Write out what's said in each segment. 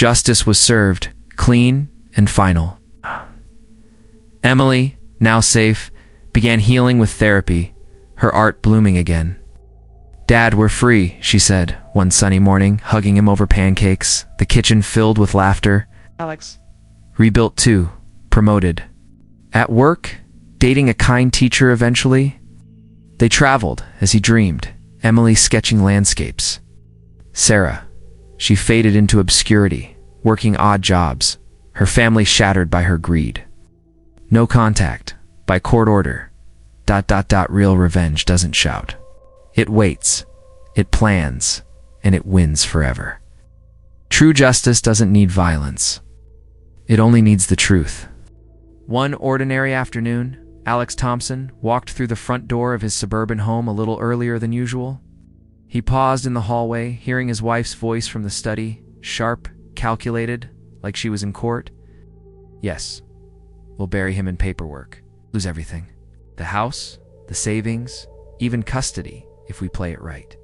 Justice was served, clean and final. Emily, now safe, began healing with therapy, her art blooming again. "Dad, we're free," she said, one sunny morning, hugging him over pancakes, the kitchen filled with laughter. Alex. Rebuilt too, promoted. At work, dating a kind teacher eventually. They traveled, as he dreamed, Emily sketching landscapes. Sarah, she faded into obscurity, working odd jobs, her family shattered by her greed. No contact, by court order. ... Real revenge doesn't shout. It waits, it plans, and it wins forever. True justice doesn't need violence. It only needs the truth. One ordinary afternoon, Alex Thompson walked through the front door of his suburban home a little earlier than usual. He paused in the hallway, hearing his wife's voice from the study, sharp, calculated, like she was in court. "Yes, we'll bury him in paperwork, lose everything. The house, the savings, even custody, if we play it right."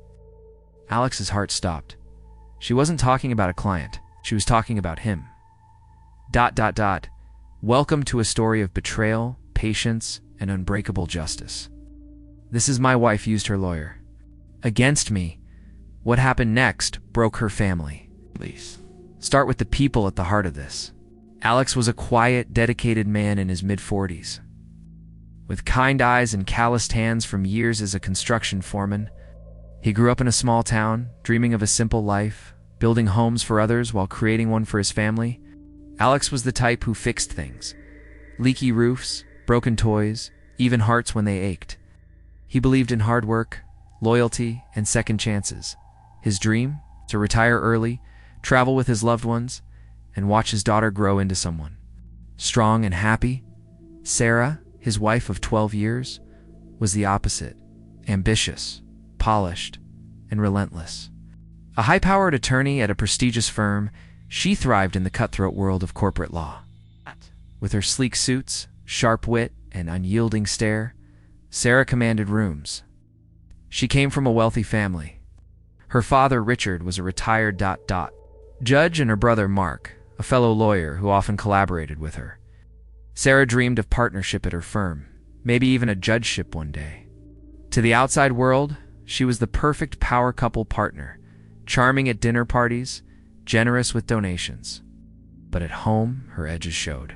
Alex's heart stopped. She wasn't talking about a client. She was talking about him. ... Welcome to a story of betrayal, patience, and unbreakable justice. This is my wife used her lawyer. Against me. What happened next broke her family. Please. Start with the people at the heart of this. Alex was a quiet, dedicated man in his mid-40s. With kind eyes and calloused hands from years as a construction foreman, he grew up in a small town, dreaming of a simple life, building homes for others while creating one for his family. Alex was the type who fixed things. Leaky roofs, broken toys, even hearts when they ached. He believed in hard work, loyalty, and second chances. His dream? To retire early, travel with his loved ones, and watch his daughter grow into someone strong and happy. Sarah, his wife of 12 years, was the opposite. Ambitious, polished, and relentless. A high-powered attorney at a prestigious firm, she thrived in the cutthroat world of corporate law. With her sleek suits, sharp wit, and unyielding stare, Sarah commanded rooms. She came from a wealthy family. Her father, Richard, was a retired ... judge, and her brother, Mark, a fellow lawyer who often collaborated with her. Sarah dreamed of partnership at her firm, maybe even a judgeship one day. To the outside world, she was the perfect power couple partner, charming at dinner parties, generous with donations. But at home, her edges showed.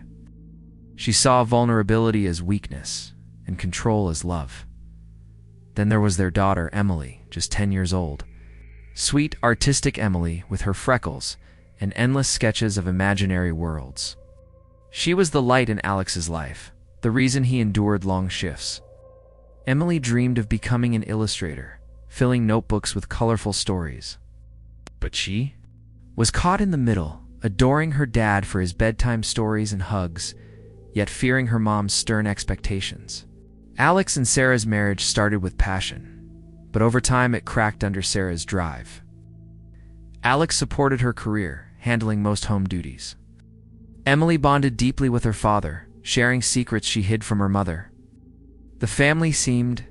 She saw vulnerability as weakness and control as love. Then there was their daughter, Emily, just 10 years old. Sweet, artistic Emily with her freckles and endless sketches of imaginary worlds. She was the light in Alex's life, the reason he endured long shifts. Emily dreamed of becoming an illustrator, filling notebooks with colorful stories. But she was caught in the middle, adoring her dad for his bedtime stories and hugs, yet fearing her mom's stern expectations. Alex and Sarah's marriage started with passion, but over time it cracked under Sarah's drive. Alex supported her career, handling most home duties. Emily bonded deeply with her father, sharing secrets she hid from her mother. The family seemed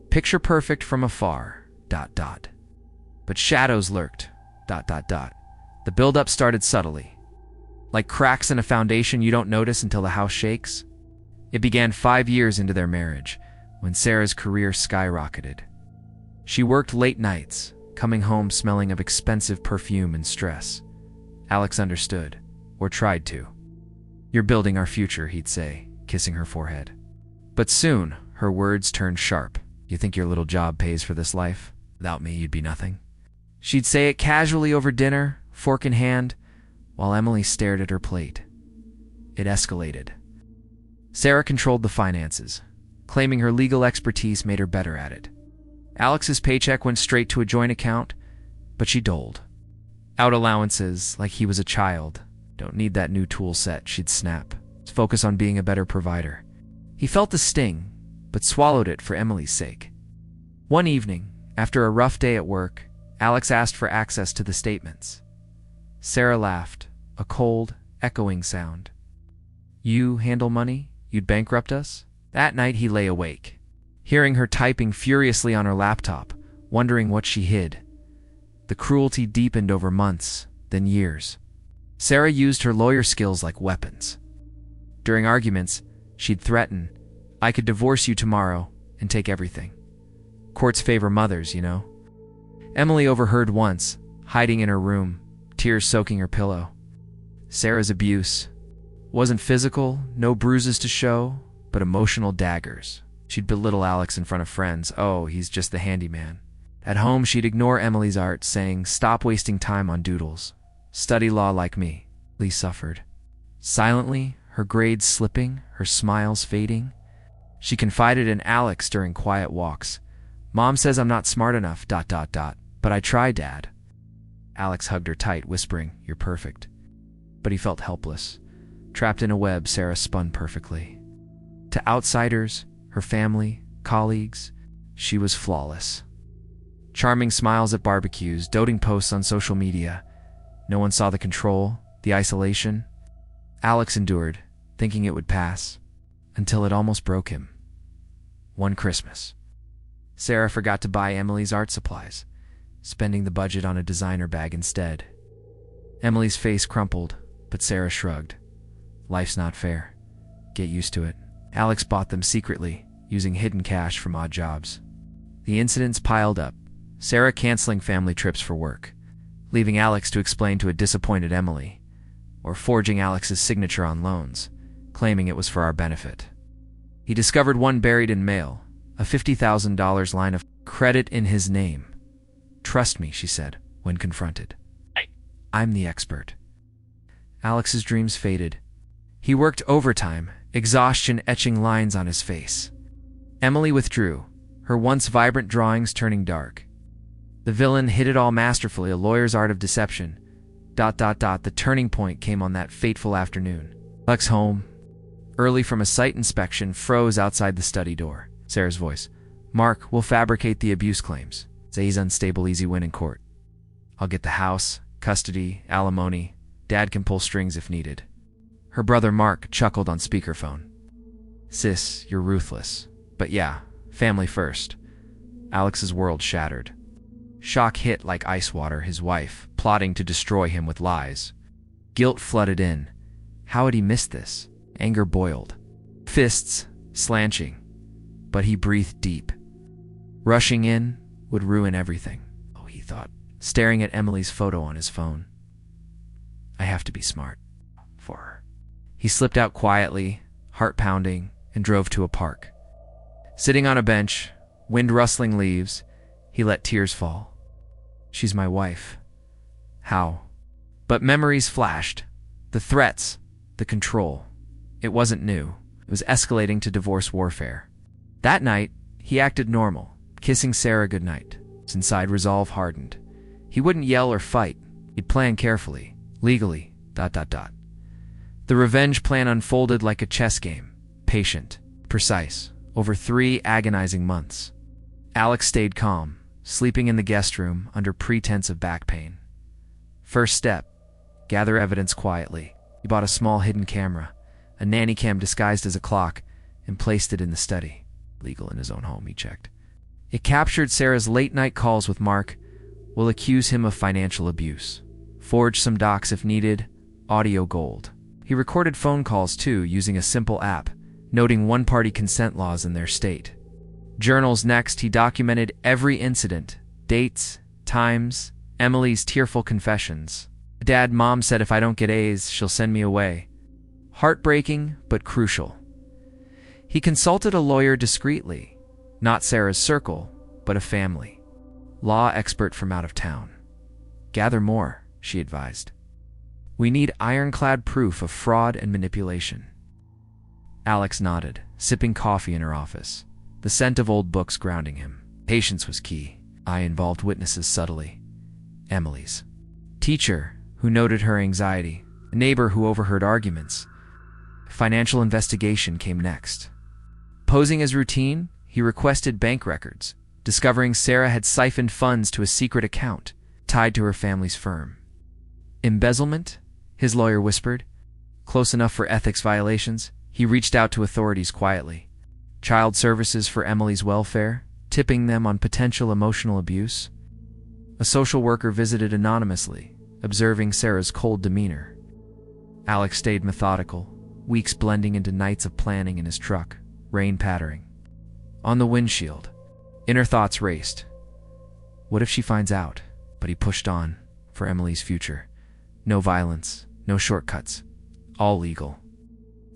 picture-perfect from afar, ... But shadows lurked, ... The build-up started subtly. Like cracks in a foundation you don't notice until the house shakes. It began 5 years into their marriage, when Sarah's career skyrocketed. She worked late nights, coming home smelling of expensive perfume and stress. Alex understood, or tried to. "You're building our future," he'd say, kissing her forehead. But soon, her words turned sharp. "You think your little job pays for this life? Without me, you'd be nothing." She'd say it casually over dinner, fork in hand, while Emily stared at her plate. It escalated. Sarah controlled the finances, claiming her legal expertise made her better at it. Alex's paycheck went straight to a joint account, but she doled out allowances like he was a child. "Don't need that new tool set," she'd snap. "Let's focus on being a better provider." He felt the sting, but swallowed it for Emily's sake. One evening, after a rough day at work, Alex asked for access to the statements. Sarah laughed, a cold, echoing sound. "You handle money? You'd bankrupt us?" That night he lay awake, hearing her typing furiously on her laptop, wondering what she hid. The cruelty deepened over months, then years. Sarah used her lawyer skills like weapons. During arguments, she'd threaten, "I could divorce you tomorrow and take everything." Courts favor mothers, you know. Emily overheard once, hiding in her room, tears soaking her pillow. Sarah's abuse wasn't physical, no bruises to show, but emotional daggers. She'd belittle Alex in front of friends. "Oh, he's just the handyman." At home, she'd ignore Emily's art, saying, "Stop wasting time on doodles. Study law like me." Lee suffered. Silently, her grades slipping, her smiles fading. She confided in Alex during quiet walks. "Mom says I'm not smart enough, ... but I try, Dad." Alex hugged her tight, whispering, "You're perfect." But he felt helpless. Trapped in a web Sarah spun perfectly. To outsiders, her family, colleagues, she was flawless. Charming smiles at barbecues, doting posts on social media. No one saw the control, the isolation. Alex endured, thinking it would pass, until it almost broke him. One Christmas, Sarah forgot to buy Emily's art supplies, spending the budget on a designer bag instead. Emily's face crumpled, but Sarah shrugged. Life's not fair. Get used to it. Alex bought them secretly, using hidden cash from odd jobs. The incidents piled up, Sarah canceling family trips for work, leaving Alex to explain to a disappointed Emily, or forging Alex's signature on loans, claiming it was for our benefit. He discovered one buried in mail, a $50,000 line of credit in his name. "Trust me," she said, when confronted. "I'm the expert." Alex's dreams faded. He worked overtime, exhaustion etching lines on his face. Emily withdrew, her once vibrant drawings turning dark. The villain hid it all masterfully, a lawyer's art of deception. ... The turning point came on that fateful afternoon. Alex home, early from a site inspection, froze outside the study door. Sarah's voice. "Mark, we'll fabricate the abuse claims. Say he's unstable, easy win in court. I'll get the house, custody, alimony. Dad can pull strings if needed." Her brother Mark chuckled on speakerphone. "Sis, you're ruthless. But yeah, family first." Alex's world shattered. Shock hit like ice water, his wife, plotting to destroy him with lies. Guilt flooded in. How had he missed this? Anger boiled. Fists slanching. But he breathed deep. Rushing in would ruin everything. Oh, he thought, staring at Emily's photo on his phone. "I have to be smart for her." He slipped out quietly, heart pounding, and drove to a park. Sitting on a bench, wind rustling leaves, he let tears fall. "She's my wife. How?" But memories flashed. The threats, the control. It wasn't new. It was escalating to divorce warfare. That night, he acted normal, kissing Sarah goodnight. Inside, resolve hardened. He wouldn't yell or fight. He'd plan carefully, legally, ... The revenge plan unfolded like a chess game, patient, precise, over 3 agonizing months. Alex stayed calm, sleeping in the guest room under pretense of back pain. First step, gather evidence quietly. He bought a small hidden camera, a nanny cam disguised as a clock, and placed it in the study. Legal in his own home, he checked. It captured Sarah's late-night calls with Mark, will accuse him of financial abuse. Forge some docs if needed, audio gold. He recorded phone calls too, using a simple app, noting one-party consent laws in their state. Journals next, he documented every incident, dates, times, Emily's tearful confessions. "Dad, Mom said if I don't get A's, she'll send me away." Heartbreaking, but crucial. He consulted a lawyer discreetly, not Sarah's circle, but a family. Law expert from out of town. "Gather more," she advised. "We need ironclad proof of fraud and manipulation." Alex nodded, sipping coffee in her office, the scent of old books grounding him. Patience was key. I involved witnesses subtly. Emily's teacher, who noted her anxiety, a neighbor who overheard arguments. Financial investigation came next. Posing as routine, he requested bank records, discovering Sarah had siphoned funds to a secret account tied to her family's firm. Embezzlement? His lawyer whispered. Close enough for ethics violations. He reached out to authorities quietly. Child services for Emily's welfare, tipping them on potential emotional abuse. A social worker visited anonymously, observing Sarah's cold demeanor. Alex stayed methodical, weeks blending into nights of planning in his truck, rain pattering on the windshield. Inner thoughts raced. What if she finds out? But he pushed on, for Emily's future. No violence, no shortcuts, all legal.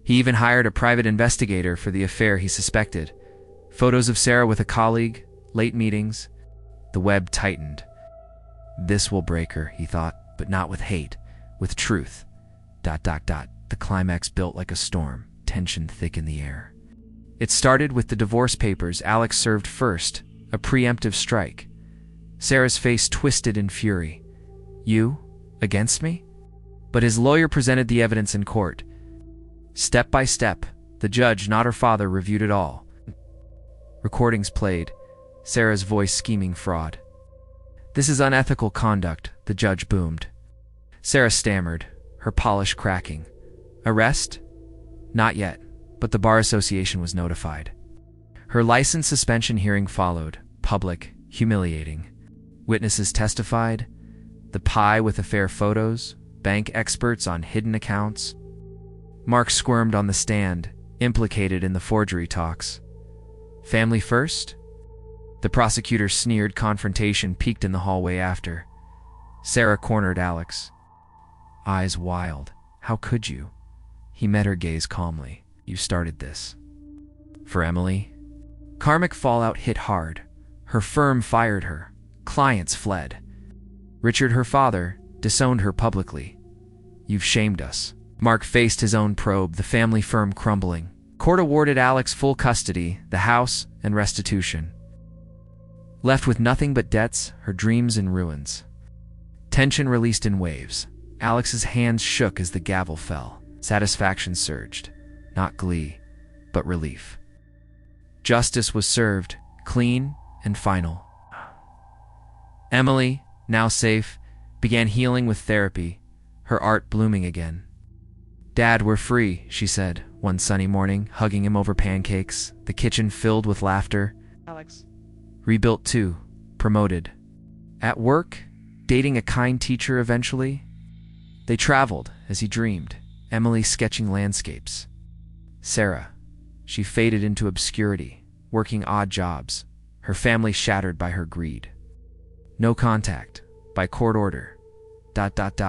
He even hired a private investigator for the affair he suspected. Photos of Sarah with a colleague, late meetings. The web tightened. This will break her, he thought, but not with hate, with truth. ... The climax built like a storm, tension thick in the air. It started with the divorce papers Alex served first, a preemptive strike. Sarah's face twisted in fury. You? Against me? But his lawyer presented the evidence in court. Step by step, the judge, not her father, reviewed it all. Recordings played, Sarah's voice scheming fraud. This is unethical conduct, the judge boomed. Sarah stammered, her polish cracking. Arrest? Not yet, but the Bar Association was notified. Her license suspension hearing followed, public, humiliating. Witnesses testified, the pie with affair photos, bank experts on hidden accounts. Mark squirmed on the stand, implicated in the forgery talks. Family first? The prosecutor sneered. Confrontation peaked in the hallway after. Sarah cornered Alex. Eyes wild. How could you? He met her gaze calmly. You started this. For Emily? Karmic fallout hit hard. Her firm fired her. Clients fled. Richard, her father, disowned her publicly. You've shamed us. Mark faced his own probe, the family firm crumbling. Court awarded Alex full custody, the house, and restitution. Left with nothing but debts, her dreams in ruins. Tension released in waves. Alex's hands shook as the gavel fell. Satisfaction surged. Not glee, but relief. Justice was served, clean and final. Emily, now safe, began healing with therapy, her art blooming again. Dad, we're free, she said, one sunny morning, hugging him over pancakes, the kitchen filled with laughter. Alex. Rebuilt too, promoted. At work, dating a kind teacher eventually. They traveled, as he dreamed, Emily sketching landscapes. Sarah, she faded into obscurity, working odd jobs, her family shattered by her greed. No contact, by court order. ...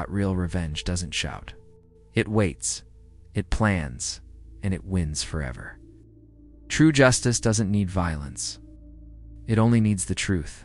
Real revenge doesn't shout. It waits, it plans, and it wins forever. True justice doesn't need violence. It only needs the truth.